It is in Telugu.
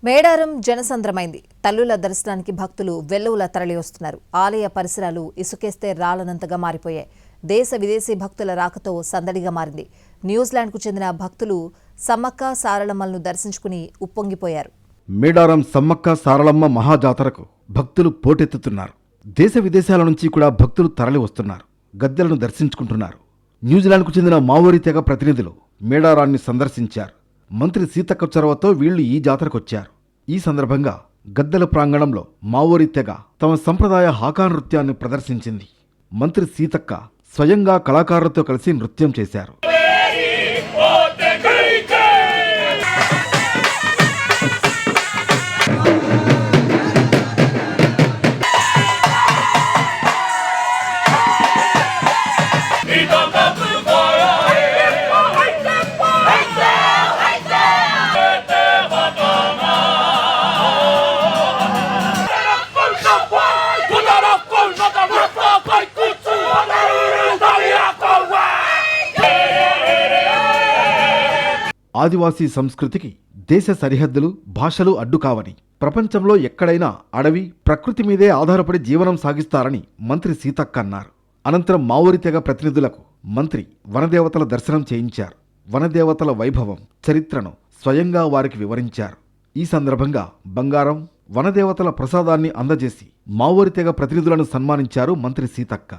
మేడారం జనసంద్రమైంది. తల్లుల దర్శనానికి భక్తులు వెల్లువల తరలి వస్తున్నారు. ఆలయ పరిసరాలు ఇసుకేస్తే రాలనంతగా మారిపోయాయి. దేశ విదేశీ భక్తుల రాకతో సందడిగా మారింది. న్యూజిలాండ్కు చెందిన భక్తులు సమ్మక్క సారళమ్మలను దర్శించుకుని ఉప్పొంగిపోయారు. మేడారం సమ్మక్క సారళమ్మ మహాజాతరకు భక్తులు పోటెత్తుతున్నారు. దేశ విదేశాల నుంచి కూడా భక్తులు తరలి వస్తున్నారు. గద్దెలను దర్శించుకుంటున్నారు. న్యూజిలాండ్కు చెందిన మావోరీ తెగ ప్రతినిధులు మేడారాన్ని సందర్శించారు. మంత్రి సీతక్క చొరవతో వీళ్లు ఈ జాతరకొచ్చారు. ఈ సందర్భంగా గద్దెల ప్రాంగణంలో మావోరీ తెగ తమ సంప్రదాయ హాకా నృత్యాన్ని ప్రదర్శించింది. మంత్రి సీతక్క స్వయంగా కళాకారులతో కలిసి నృత్యం చేశారు. ఆదివాసీ సంస్కృతికి దేశ సరిహద్దులు, భాషలు అడ్డుకావని, ప్రపంచంలో ఎక్కడైనా అడవి, ప్రకృతి మీదే ఆధారపడి జీవనం సాగిస్తారని మంత్రి సీతక్క అన్నారు. అనంతరం మావోరీ తెగ ప్రతినిధులకు మంత్రి వనదేవతల దర్శనం చేయించారు. వనదేవతల వైభవం, చరిత్రను స్వయంగా వారికి వివరించారు. ఈ సందర్భంగా బంగారం, వనదేవతల ప్రసాదాన్ని అందజేసి మావోరీ తెగ ప్రతినిధులను సన్మానించారు మంత్రి సీతక్క.